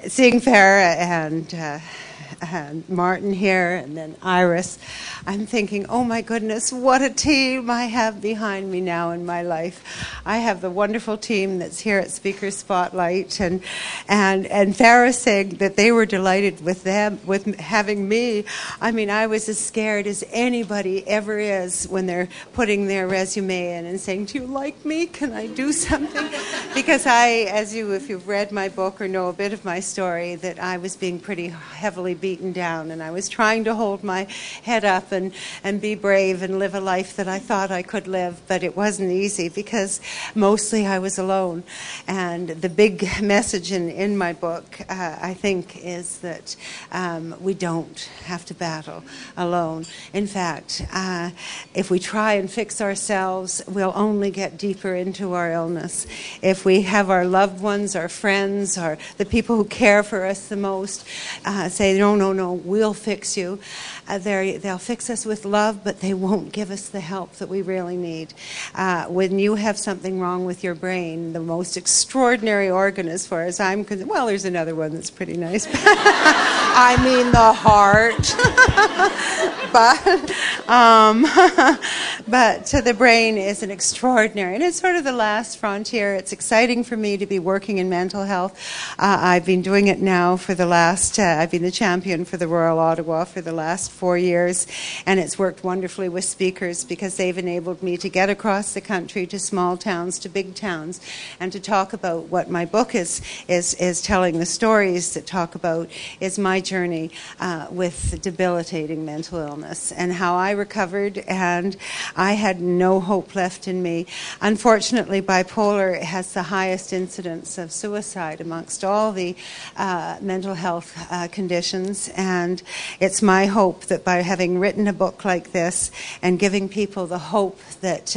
seeing Farah and Martin here, and then Iris, I'm thinking, oh my goodness, what a team I have behind me now in my life. I have the wonderful team that's here at Speaker Spotlight, and Farah saying that they were delighted with having me. I mean, I was as scared as anybody ever is when they're putting their resume in and saying, do you like me? Can I do something? Because if you've read my book or know a bit of my story, that I was being pretty heavily beaten down, and I was trying to hold my head up and be brave and live a life that I thought I could live, but it wasn't easy because mostly I was alone. And the big message in my book, I think, is that we don't have to battle alone. In fact, if we try and fix ourselves, we'll only get deeper into our illness. If we have our loved ones, our friends, or the people who care for us the most say, no, we'll fix you. They'll fix us with love, but they won't give us the help that we really need. When you have something wrong with your brain, the most extraordinary organ as far as I'm concerned, well, there's another one that's pretty nice. I mean the heart. But the brain is an extraordinary, and it's sort of the last frontier. It's exciting for me to be working in mental health. I've been doing it now for the last, I've been the champion for the Royal Ottawa for the last 4 years, and it's worked wonderfully with speakers because they've enabled me to get across the country to small towns, to big towns, and to talk about what my book is telling the stories that talk about is my journey with debilitating mental illness and how I recovered, and I had no hope left in me. Unfortunately, bipolar has the highest incidence of suicide amongst all the mental health conditions, and it's my hope that by having written a book like this and giving people the hope that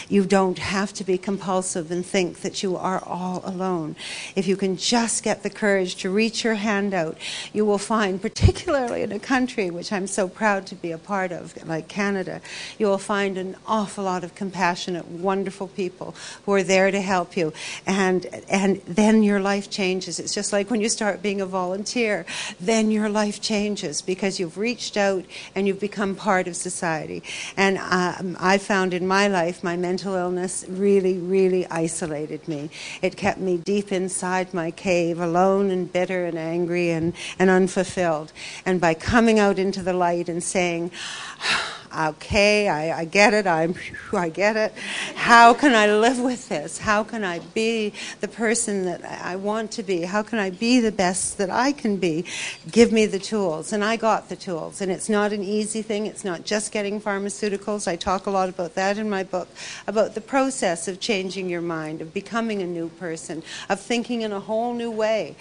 you don't have to be compulsive and think that you are all alone. If you can just get the courage to reach your hand out, you will find, particularly in a country which I'm so proud to be a part of, like Canada, you will find an awful lot of compassionate, wonderful people who are there to help you. And then your life changes. It's just like when you start being a volunteer, then your life changes because you've reached out and you've become part of society. And I found in my life, my mental illness really, really isolated me. It kept me deep inside my cave, alone and bitter and angry and unfulfilled. And by coming out into the light and saying, okay, I get it, I get it. How can I live with this? How can I be the person that I want to be? How can I be the best that I can be? Give me the tools. And I got the tools. And it's not an easy thing. It's not just getting pharmaceuticals. I talk a lot about that in my book, about the process of changing your mind, of becoming a new person, of thinking in a whole new way,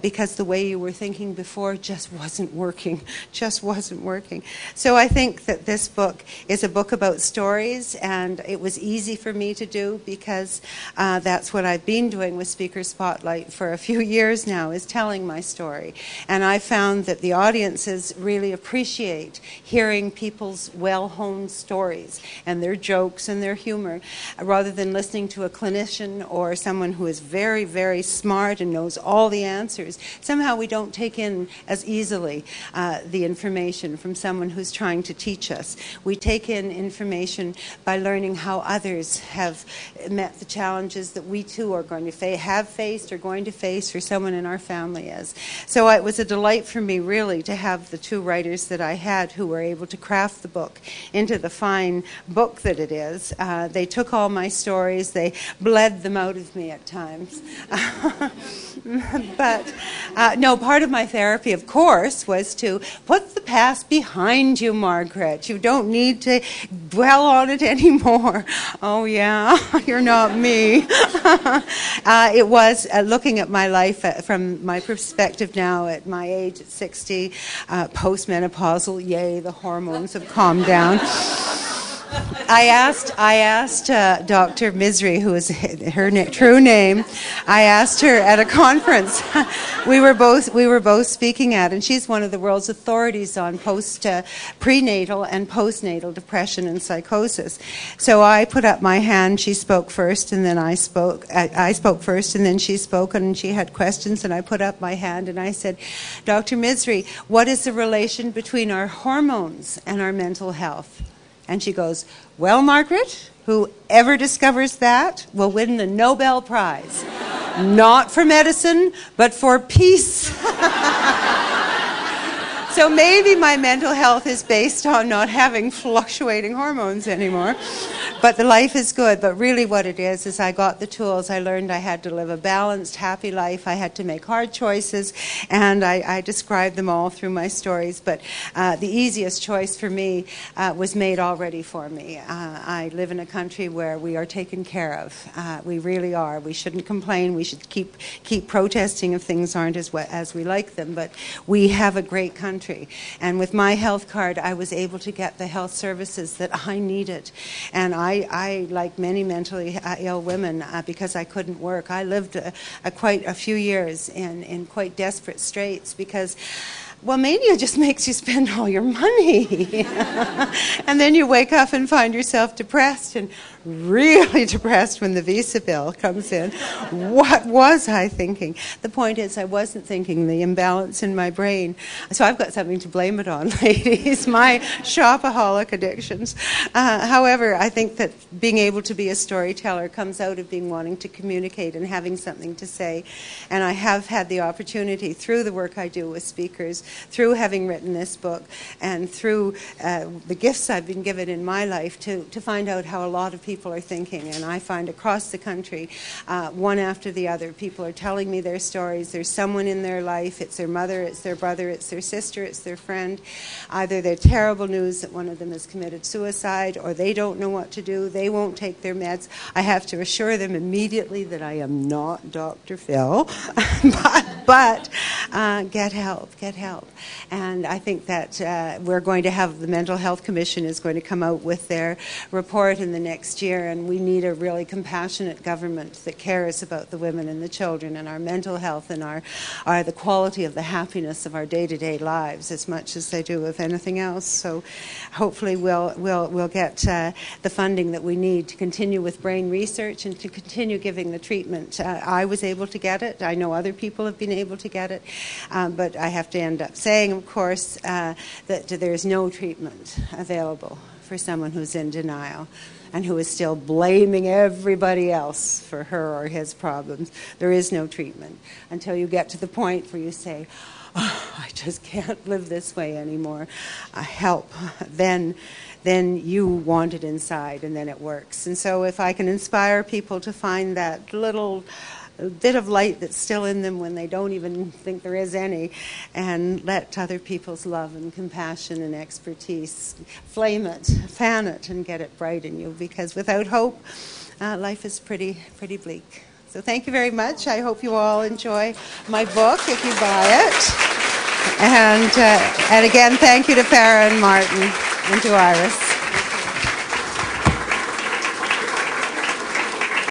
because the way you were thinking before just wasn't working, So I think that this book is a book about stories, and it was easy for me to do because that's what I've been doing with Speaker Spotlight for a few years now, is telling my story. And I found that the audiences really appreciate hearing people's well-honed stories and their jokes and their humor, rather than listening to a clinician or someone who is very, very smart and knows all the answers. Somehow we don't take in as easily the information from someone who's trying to teach us. We take in information by learning how others have met the challenges that we too are going to have faced or going to face, or someone in our family is. So it was a delight for me really to have the two writers that I had who were able to craft the book into the fine book that it is. They took all my stories, they bled them out of me at times. But no, part of my therapy, of course, was to put the past behind you, Margaret. You don't need to dwell on it anymore. Oh, yeah, you're not me. It was looking at my life from my perspective now at my age, at 60, postmenopausal, yay, the hormones have calmed down. I asked Dr. Misri, who is her true name. I asked her at a conference we were both speaking at, and she's one of the world's authorities on prenatal and postnatal depression and psychosis. So I put up my hand. She spoke first, and then I spoke. I spoke first, and then she spoke, and she had questions. And I put up my hand, and I said, "Dr. Misri, what is the relation between our hormones and our mental health?" And she goes, "Well, Margaret, whoever discovers that will win the Nobel Prize. Not for medicine, but for peace." So maybe my mental health is based on not having fluctuating hormones anymore. But the life is good. But really what it is I got the tools. I learned I had to live a balanced, happy life. I had to make hard choices, and I described them all through my stories. But the easiest choice for me was made already for me. I live in a country where we are taken care of. We really are. We shouldn't complain. We should keep protesting if things aren't as we like them. But we have a great country. And with my health card, I was able to get the health services that I needed. And I like many mentally ill women, because I couldn't work, I lived quite a few years in quite desperate straits because, well, mania just makes you spend all your money. And then you wake up and find yourself depressed, and really depressed when the visa bill comes in. What was I thinking? The point is, I wasn't thinking, the imbalance in my brain. So I've got something to blame it on, ladies, my shopaholic addictions. However, I think that being able to be a storyteller comes out of being wanting to communicate and having something to say. And I have had the opportunity, through the work I do with speakers, through having written this book, and through the gifts I've been given in my life, to find out how a lot of people are thinking. And I find across the country, one after the other, people are telling me their stories. There's someone in their life, it's their mother, it's their brother, it's their sister, it's their friend. Either they're terrible news that one of them has committed suicide, or they don't know what to do, they won't take their meds. I have to assure them immediately that I am not Dr. Phil, but get help, get help. And I think that we're going to have, the Mental Health Commission is going to come out with their report in the next year, and we need a really compassionate government that cares about the women and the children and our mental health and the quality of the happiness of our day-to-day lives as much as they do of anything else. So hopefully we'll get the funding that we need to continue with brain research and to continue giving the treatment. I was able to get it. I know other people have been able to get it, but I have to end up saying, of course, that there's no treatment available for someone who's in denial and who is still blaming everybody else for her or his problems. There is no treatment until you get to the point where you say, "Oh, I just can't live this way anymore. Help." Then you want it inside, and then it works. And so if I can inspire people to find that little bit of light that's still in them when they don't even think there is any, and let other people's love and compassion and expertise flame it, fan it, and get it bright in you, because without hope, life is pretty bleak. So thank you very much. I hope you all enjoy my book if you buy it. And again, thank you to Farah and Martin and to Iris.